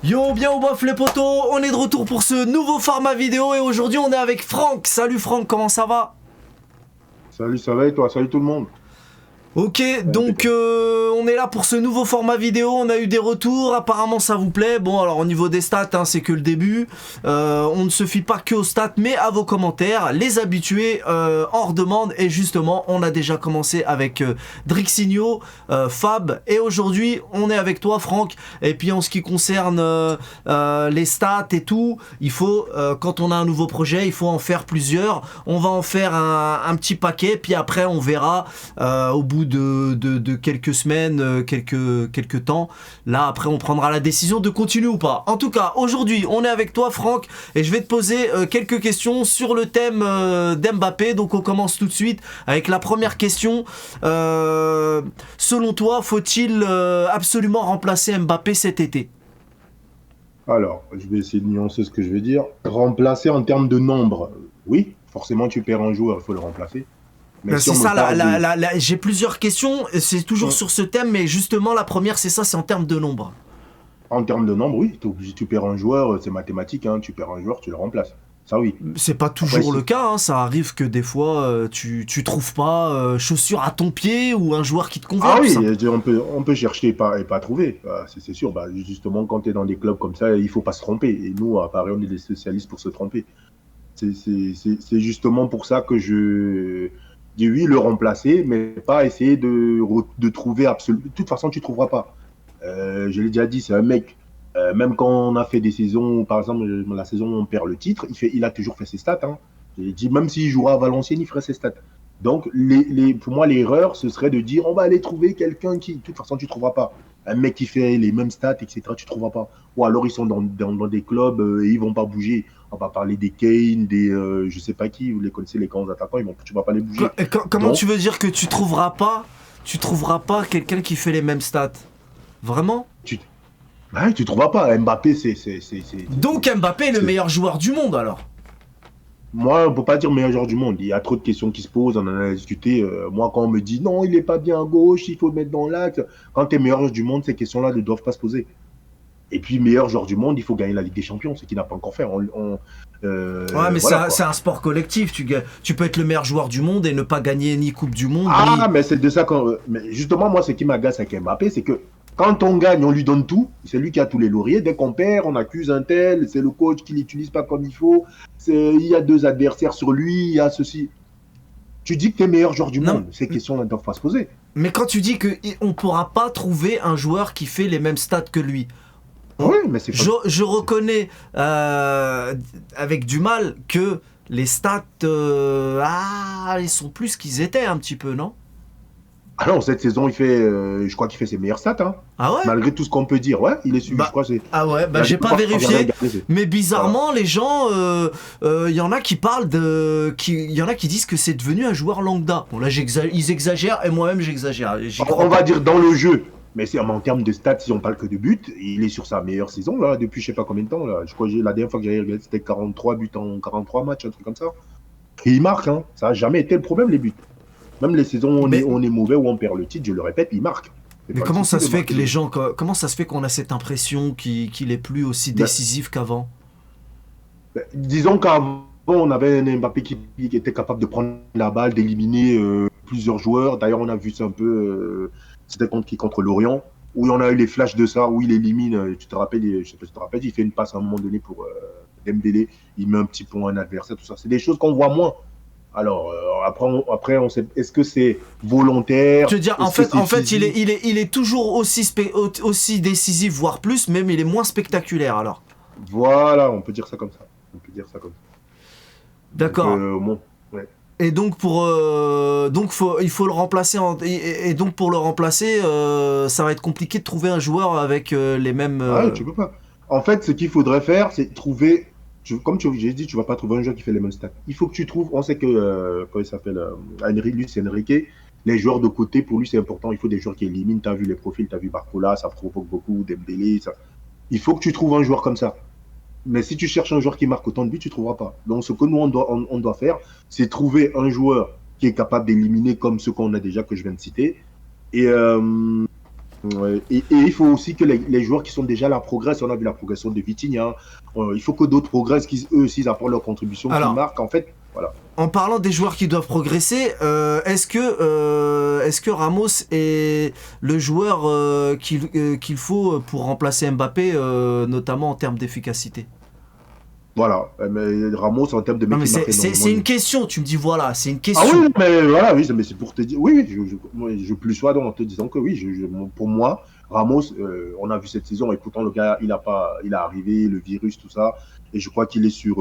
Yo, bien ou bof les potos, on est de retour pour ce nouveau format vidéo et aujourd'hui on est avec Franck. Salut Franck, comment ça va? Salut, ça va et toi? Salut tout le monde. Ok, Ouais, donc impeccable. on est là pour ce nouveau format vidéo, on a eu des retours, apparemment ça vous plaît. Bon alors au niveau des stats, hein, c'est que le début, on ne se fie pas que aux stats mais à vos commentaires, les habitués en redemande et justement on a déjà commencé avec Drixinho, Fab et aujourd'hui on est avec toi Franck. Et puis en ce qui concerne les stats et tout, il faut, quand on a un nouveau projet, il faut en faire plusieurs, on va en faire un petit paquet puis après on verra au bout de quelques semaines, quelques temps. Là, après, on prendra la décision de continuer ou pas. En tout cas, aujourd'hui, on est avec toi, Franck, et je vais te poser quelques questions sur le thème d'Mbappé. Donc, on commence tout de suite avec la première question. Selon toi, faut-il absolument remplacer Mbappé cet été? Alors, je vais essayer de nuancer ce que je vais dire. Remplacer en termes de nombre, oui, forcément tu perds un joueur, il faut le remplacer. Mais si C'est on me ça, parle de... j'ai plusieurs questions, c'est toujours Hmm. sur ce thème, mais justement, la première, c'est ça, c'est en termes de nombre. En termes de nombre, oui, t'es obligé, tu perds un joueur, c'est mathématique, hein, tu perds un joueur, tu le remplaces. Ça oui. C'est pas Après, toujours le si... cas, hein. Ça arrive que des fois tu trouves pas chaussure à ton pied ou un joueur qui te convient Ah tout oui, simple. on peut chercher et pas trouver. C'est sûr, bah, justement, quand tu es dans des clubs comme ça, il faut pas se tromper. Et nous, à Paris, on est des spécialistes pour se tromper. C'est justement pour ça que je dis oui, le remplacer, mais pas essayer de trouver absolument. De toute façon, tu ne trouveras pas. Je l'ai déjà dit, c'est un mec, même quand on a fait des saisons, par exemple, la saison où on perd le titre, il a toujours fait ses stats. Hein. J'ai dit, même s'il jouera à Valenciennes, il ferait ses stats. Donc, pour moi, l'erreur, ce serait de dire on va aller trouver quelqu'un qui, de toute façon, tu ne trouveras pas. Un mec qui fait les mêmes stats, etc., tu ne trouveras pas. Ou alors, ils sont dans des clubs et ils ne vont pas bouger. On va parler des Kane, des je sais pas qui, vous les connaissez, les grands attaquants, tu ne vas pas les bouger. Comment Donc, tu veux dire que tu trouveras pas quelqu'un qui fait les mêmes stats? Vraiment? tu ne trouveras pas. Mbappé, Donc Mbappé est le c'est- meilleur joueur du monde alors? moi, on ne peut pas dire meilleur joueur du monde. Il y a trop de questions qui se posent, on en a discuté. Moi, quand on me dit non, il n'est pas bien à gauche, il faut le mettre dans l'axe. Quand tu es meilleur joueur du monde, ces questions-là ne doivent pas se poser. Et puis, meilleur joueur du monde, il faut gagner la Ligue des Champions, ce qu'il n'a pas encore fait. Ouais, mais Voilà c'est quoi. un sport collectif. Tu peux être le meilleur joueur du monde et ne pas gagner ni Coupe du Monde, Ah, ni. mais c'est de ça qu'on. Mais justement, moi, ce qui m'agace avec Mbappé, c'est que quand on gagne, on lui donne tout. C'est lui qui a tous les lauriers. Dès qu'on perd, on accuse un tel. C'est le coach qui l'utilise pas comme il faut. Il y a deux adversaires sur lui. Il y a ceci. Tu dis que tu es meilleur joueur du Non, monde. Ces questions-là ne doivent pas se poser. mais quand tu dis qu'on pourra pas trouver un joueur qui fait les mêmes stats que lui, Oui, mais c'est pas. je reconnais avec du mal que les stats, ils sont plus ce qu'ils étaient un petit peu, non? Ah non, cette saison, je crois qu'il fait ses meilleures stats. Hein. Ah ouais? Malgré tout ce qu'on peut dire. Ouais, il est suivi. Je Bah, crois que c'est. ah ouais, Il bah a des j'ai pas coups à regarder, vérifié, regarder. mais Voilà. bizarrement les gens, il y en a qui parlent il y en a qui disent que c'est devenu un joueur lambda. Bon là ils exagèrent et moi-même j'exagère, j'y On crois va pas. dire dans le jeu. Mais en termes de stats, si on parle que de buts, il est sur sa meilleure saison là, depuis je sais pas combien de temps. Là. Je crois que la dernière fois que j'ai regardé, c'était 43 buts en 43 matchs, un truc comme ça. Et il marque, hein. Ça n'a jamais été le problème, les buts. Même les saisons où Mais on est mauvais, où on perd le titre, je le répète, il marque. C'est mais pas le comment souci ça de se fait que marquer des les buts. gens, comment ça se fait qu'on a cette impression qu'il est plus aussi Ben, décisif qu'avant? disons qu'avant, on avait un Mbappé qui était capable de prendre la balle, d'éliminer plusieurs joueurs. D'ailleurs, on a vu ça un peu, c'était contre Lorient, où on a eu les flashs de ça, où il élimine, tu te rappelles, je sais pas si tu te rappelles, il fait une passe à un moment donné pour Dembélé, il met un petit point à un adversaire, tout ça. C'est des choses qu'on voit moins. Alors, après on sait, est-ce que c'est volontaire? Je veux dire, Est-ce que c'est en fait, physique? il est toujours aussi décisif, voire plus, même il est moins spectaculaire alors. Voilà, on peut dire ça comme ça. On peut dire ça comme ça. Donc, D'accord. bon, ouais. Et donc il faut le remplacer et donc pour le remplacer, ça va être compliqué de trouver un joueur avec les mêmes. Ah, tu peux pas. En fait, ce qu'il faudrait faire, c'est trouver. Comme j'ai dit, tu vas pas trouver un joueur qui fait les mêmes stats. Il faut que tu trouves. On sait que, comment il s'appelle lui, c'est Enrique. Les joueurs de côté, pour lui, c'est important. Il faut des joueurs qui éliminent. Tu as vu les profils, tu as vu Barcola, ça provoque beaucoup. Dembélé, ça. Il faut que tu trouves un joueur comme ça. Mais si tu cherches un joueur qui marque autant de buts, tu ne trouveras pas. Donc, ce que nous, on doit faire, c'est trouver un joueur qui est capable d'éliminer comme ceux qu'on a déjà, que je viens de citer. Et Ouais. Et il faut aussi que les joueurs qui sont déjà là progressent. On a vu la progression de Vitinha. Il faut que d'autres progressent, eux aussi apportent leur contribution, qu'ils Alors, marquent. En fait, voilà. en parlant des joueurs qui doivent progresser, est-ce que Ramos est le joueur qu'il faut pour remplacer Mbappé, notamment en termes d'efficacité? Voilà. Mais Ramos, en termes de Non mec mais qui marque énormément. c'est une question, tu me dis voilà, c'est une Ah question. oui, mais voilà, oui, mais c'est pour te dire. Oui, oui, je plus sois donc en te disant que oui, pour moi, Ramos, on a vu cette saison et pourtant le gars, il a arrivé, le virus, tout ça. Et je crois qu'il est sur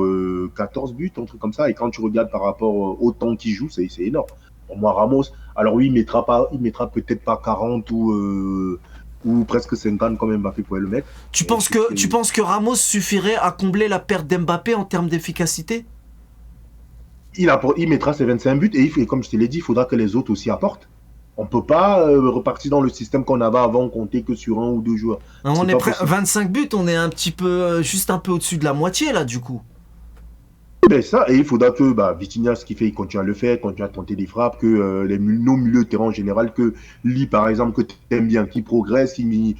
14 buts, un truc comme ça. Et quand tu regardes par rapport au temps qu'il joue, c'est énorme. Pour moi, Ramos, alors oui, il mettra peut-être pas 40 ou presque 50 comme Mbappé pourrait le mettre. Mais Tu penses que Ramos suffirait à combler la perte d'Mbappé en termes d'efficacité? il mettra ses 25 buts et comme je te l'ai dit, il faudra que les autres aussi apportent. On ne peut pas repartir dans le système qu'on avait avant, compter que sur un ou deux joueurs. On C'est est pas prêt, possible. 25 buts, on est un petit peu, juste un peu au-dessus de la moitié là du coup. Ben ça, et il faudra que Vitinha, ce qu'il fait, il continue à le faire, continue à tenter des frappes, que nos milieux de terrain en général, que Lee, par exemple, que tu aimes bien, qui progresse, il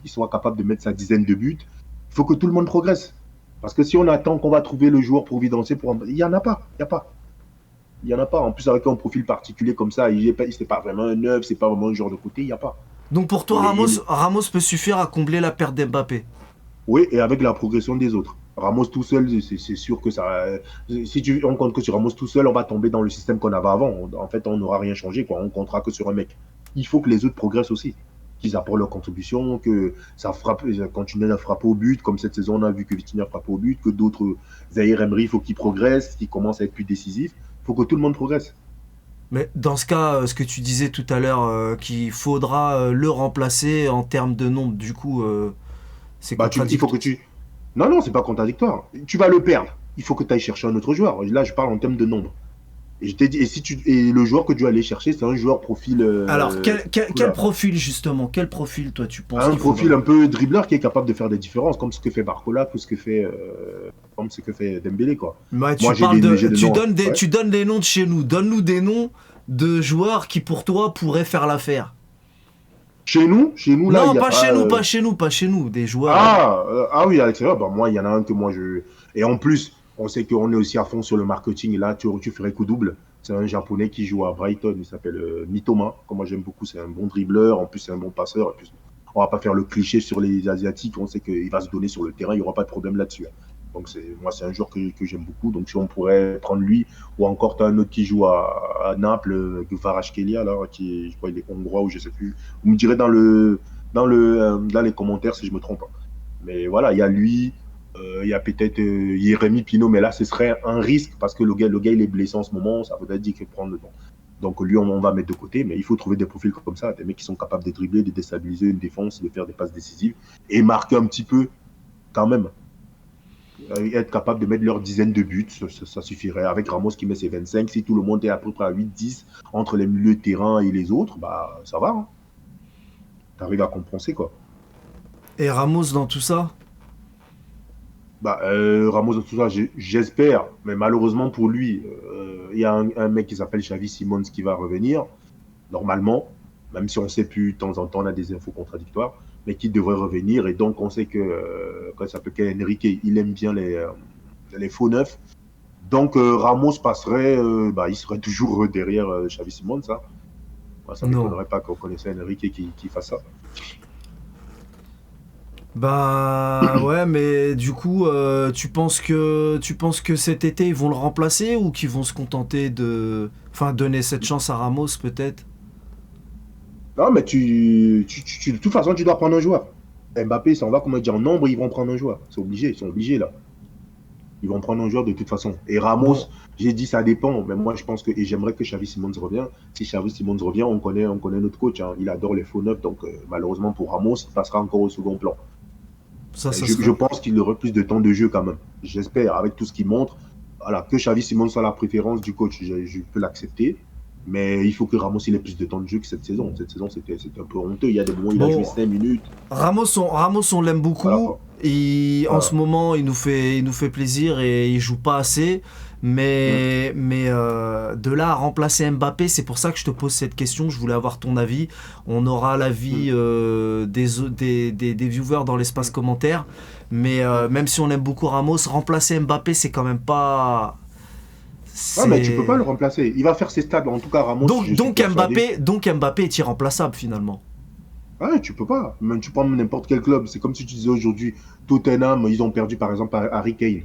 soit capable de mettre sa dizaine de buts. Il faut que tout le monde progresse. Parce que si on attend qu'on va trouver le joueur providentiel, il n'y en a pas. Il n'y a pas. Il n'y en a pas. En plus, avec un profil particulier comme ça, c'est pas vraiment un neuf, c'est pas vraiment un genre de côté, il n'y a pas. Donc pour toi, Ramos peut suffire à combler la perte d'Mbappé. Oui, et avec la progression des autres. Ramos tout seul, c'est sûr que ça. Si on compte que sur Ramos tout seul, on va tomber dans le système qu'on avait avant. En fait, on n'aura rien changé, quoi. On comptera que sur un mec. Il faut que les autres progressent aussi. Qu'ils apportent leur contribution, que ça continue à frapper au but. Comme cette saison, on a vu que Vitinha frappe au but, que d'autres. Zahir Emery, il faut qu'il progresse, qu'il commence à être plus décisif. Il faut que tout le monde progresse. Mais dans ce cas, ce que tu disais tout à l'heure, qu'il faudra le remplacer en termes de nombre, du coup, c'est Il faut contradictoire. que tu. Non, non, c'est pas contradictoire. Tu vas le perdre. Il faut que tu ailles chercher un autre joueur. Là, je parle en termes de nombre. Et je t'ai dit, et le joueur que tu vas aller chercher, c'est un joueur profil. Alors, quel profil justement? Quel profil toi tu penses Un qu'il profil faudra? un peu dribbleur qui est capable de faire des différences, comme ce que fait Barcola, comme ce que fait Dembélé, quoi. Ouais, Moi, j'ai des noms. Ouais. tu donnes des noms de chez nous. Donne-nous des noms de joueurs qui pour toi pourraient faire l'affaire. Chez nous, là, il Non, n'y a pas pas. chez nous, pas chez nous, pas chez nous. Des joueurs. Ah oui, à l'extérieur, moi, il y en a un que moi, je. Et en plus, on sait qu'on est aussi à fond sur le marketing. Et là, tu ferais coup double. C'est un japonais qui joue à Brighton. Il s'appelle Mitoma, que moi, j'aime beaucoup. C'est un bon dribbleur. En plus, c'est un bon passeur. Et puis, on va pas faire le cliché sur les Asiatiques. On sait qu'il va se donner sur le terrain. Il n'y aura pas de problème là-dessus. Donc, moi, c'est un joueur que j'aime beaucoup. Donc, si on pourrait prendre lui, ou encore, tu as un autre qui joue à Naples, Kvaratskhelia, là, je crois qu'il est hongrois ou je sais plus. Vous me direz dans les commentaires si je me trompe. Mais voilà, il y a lui, il y a peut-être Jérémy Pino, mais là, ce serait un risque parce que le gars, il est blessé en ce moment. Ça voudrait dire qu'il faut prendre le temps. Donc, lui, on va mettre de côté, mais il faut trouver des profils comme ça, des mecs qui sont capables de dribbler, de déstabiliser une défense, de faire des passes décisives et marquer un petit peu quand même. Être capable de mettre leur dizaine de buts, ça suffirait. Avec Ramos qui met ses 25, si tout le monde est à peu près à 8-10 entre les milieux de terrain et les autres, ça va. Hein. Tu arrives à compenser, quoi. Et Ramos dans tout ça? Ramos, tout ça, j'espère, mais malheureusement pour lui, il y a un mec qui s'appelle Xavi Simons qui va revenir, normalement, même si on ne sait plus, de temps en temps, on a des infos contradictoires, mais qui devrait revenir. Et donc, on sait quand ça peut qu'Enrique, il aime bien les faux neufs. Donc, Ramos passerait, il serait toujours derrière Xavi Simons, ça. Ça ne Non. m'étonnerait pas qu'on connaissait Enrique qui fasse ça. Bah ouais, mais du coup, tu penses que cet été ils vont le remplacer ou qu'ils vont se contenter enfin, donner cette chance à Ramos peut-être? Non, mais de toute façon, tu dois prendre un joueur. Mbappé, ça on va, comme dire, en nombre, ils vont prendre un joueur. C'est obligé, ils sont obligés là. Ils vont prendre un joueur de toute façon. Et Ramos, Bon, j'ai dit ça dépend, mais moi je pense que, et j'aimerais que Xavi Simons revienne. Si Xavi Simons revient, on connaît notre coach, hein. Il adore les faux neufs, donc malheureusement pour Ramos, il passera encore au second plan. ça Je serait. pense qu'il aurait plus de temps de jeu quand même. J'espère, avec tout ce qu'il montre. Voilà, que Xavi Simons soit la préférence du coach, je peux l'accepter. Mais il faut que Ramos il ait plus de temps de jeu que cette saison. Cette saison, c'était un peu honteux. Il y a des moments où il a joué Bon, 5 minutes. Ramos, on l'aime Voilà beaucoup. quoi. En Voilà. ce moment, il nous fait plaisir et il joue pas assez. Mais de là à remplacer Mbappé, c'est pour ça que je te pose cette question. Je voulais avoir ton avis. On aura l'avis des viewers dans l'espace commentaire. Mais même si on aime beaucoup Ramos, remplacer Mbappé, c'est quand même pas. Ouais, mais tu peux pas le remplacer. Il va faire ses stats. En tout cas, Ramos. Donc Mbappé est irremplaçable finalement. Ouais, tu peux pas. Même tu prends n'importe quel club. C'est comme si tu disais aujourd'hui, Tottenham, ils ont perdu par exemple Harry Kane.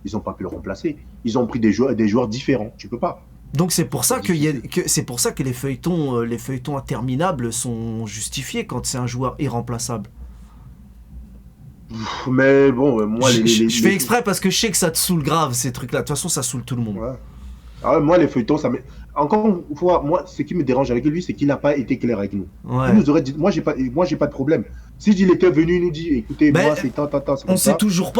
Ils n'ont pas pu le remplacer. Ils ont pris des joueurs différents. Tu peux pas. Donc c'est pour ça c'est pour ça que les feuilletons interminables sont justifiés quand c'est un joueur irremplaçable. Mais bon, moi je fais exprès parce que je sais que ça te saoule grave ces trucs-là. De toute façon, ça saoule tout le monde. Ouais. Ah, moi, les feuilletons, ça me... Encore une fois, moi, ce qui me dérange avec lui, c'est qu'il n'a pas été clair avec nous. Ouais. Il nous aurait dit, moi, j'ai pas de problème. S'il était venu, il nous dit, écoutez, moi, c'est tant, on sait toujours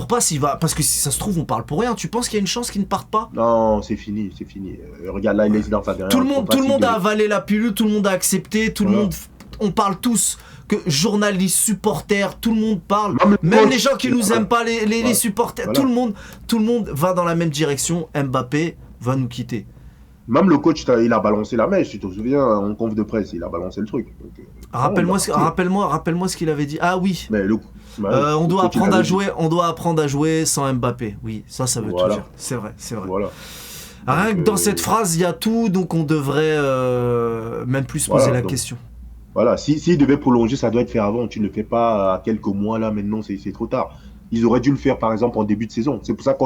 pas s'il va, parce que si ça se trouve, on parle pour rien. Tu penses qu'il y a une chance qu'il ne parte pas? Non, c'est fini. Regarde, là, il est dans sa dernière. Tout le monde a avalé la pilule, tout le monde a accepté, tout le monde, on parle tous. Que journalistes, supporters, tout le monde parle. Même les gens qui nous aiment pas, les supporters, voilà. Tout le monde va dans la même direction. Mbappé va nous quitter. Même le coach, il a balancé la mèche, tu te souviens, en conf de presse, il a balancé le truc. Rappelle-moi ce qu'il avait dit. Ah oui. Mais on doit apprendre à jouer sans Mbappé. Oui, ça veut tout dire. C'est vrai. Voilà. Rien que dans cette phrase, il y a tout, donc on devrait même plus se poser la question. Voilà, s'il devait prolonger, ça doit être fait avant. Tu ne le fais pas à quelques mois là, maintenant, c'est trop tard. Ils auraient dû le faire, par exemple, en début de saison. C'est pour ça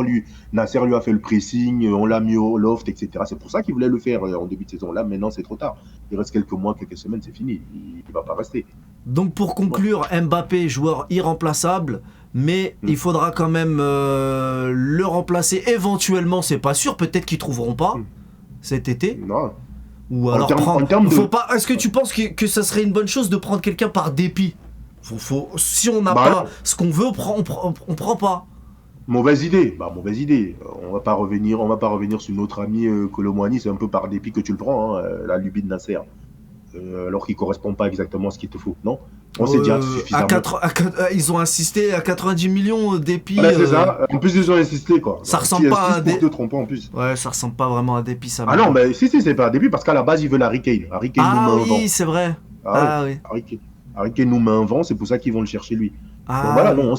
Nasser lui a fait le pressing, on l'a mis au loft, etc. C'est pour ça qu'il voulait le faire en début de saison. Là, maintenant, c'est trop tard. Il reste quelques mois, quelques semaines, c'est fini. Il ne va pas rester. Donc, pour conclure, Mbappé, joueur irremplaçable, mais il faudra quand même le remplacer éventuellement. C'est pas sûr, peut-être qu'ils ne trouveront pas cet été. Non. Ou alors Est-ce que tu penses que ça serait une bonne chose de prendre quelqu'un par dépit? Si on n'a pas ce qu'on veut, on prend pas. Mauvaise idée. On va pas revenir sur notre ami Colomwani. C'est un peu par dépit que tu le prends, hein, la lubie de Nasser. Alors qu'il correspond pas exactement à ce qu'il te faut, non? On s'est dit suffisamment. Ils ont insisté à 90 millions dépit. Voilà, c'est ça. En plus, ils ont insisté, quoi. Ça ressemble pas à un dépit. En plus. Ouais, ça ressemble pas vraiment à un dépit, ça. Ah non, mais si, c'est pas un dépit parce qu'à la base, ils veulent Harry Kane. Harry Kane nous met un vent. Oui, c'est vrai. Oui. Harry Kane nous met un vent, c'est pour ça qu'ils vont le chercher lui. Donc voilà, non,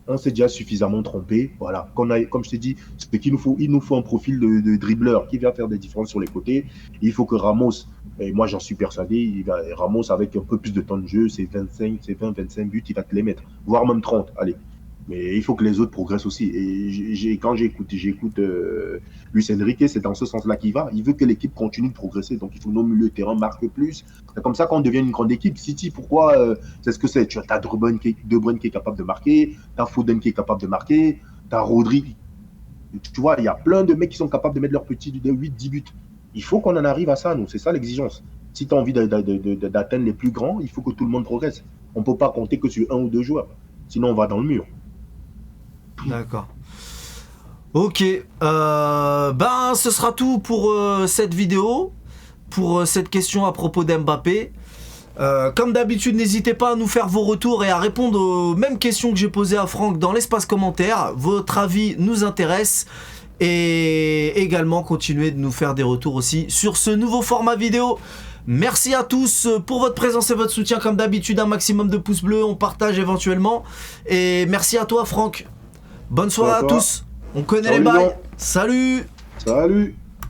on s'est déjà suffisamment trompé. Voilà, comme je t'ai dit, il nous faut un profil de dribbleur qui va faire des différences sur les côtés. Il faut que Ramos, et moi j'en suis persuadé, Ramos avec un peu plus de temps de jeu, c'est 20-25 buts, il va te les mettre, voire même 30, allez. Mais il faut que les autres progressent aussi. Et quand j'écoute Luis Enrique, c'est dans ce sens-là qu'il va. Il veut que l'équipe continue de progresser. Donc il faut que nos milieux de terrain marquent plus. C'est comme ça qu'on devient une grande équipe. City, pourquoi c'est ce que c'est. Tu as De Bruyne qui est capable de marquer, tu as Foden qui est capable de marquer, tu as Rodri. Tu vois, il y a plein de mecs qui sont capables de mettre leurs petits de 8-10 buts. Il faut qu'on en arrive à ça, nous. C'est ça l'exigence. Si tu as envie d'atteindre les plus grands, il faut que tout le monde progresse. On ne peut pas compter que sur un ou deux joueurs. Sinon, on va dans le mur. D'accord. Ok. Ce sera tout pour cette vidéo. Pour cette question à propos d'Mbappé. Comme d'habitude, n'hésitez pas à nous faire vos retours et à répondre aux mêmes questions que j'ai posées à Franck dans l'espace commentaire. Votre avis nous intéresse. Et également, continuez de nous faire des retours aussi sur ce nouveau format vidéo. Merci à tous pour votre présence et votre soutien. Comme d'habitude, un maximum de pouces bleus. On partage éventuellement. Et merci à toi, Franck. Bonne soirée à tous. On connaît les bails. Salut. Salut.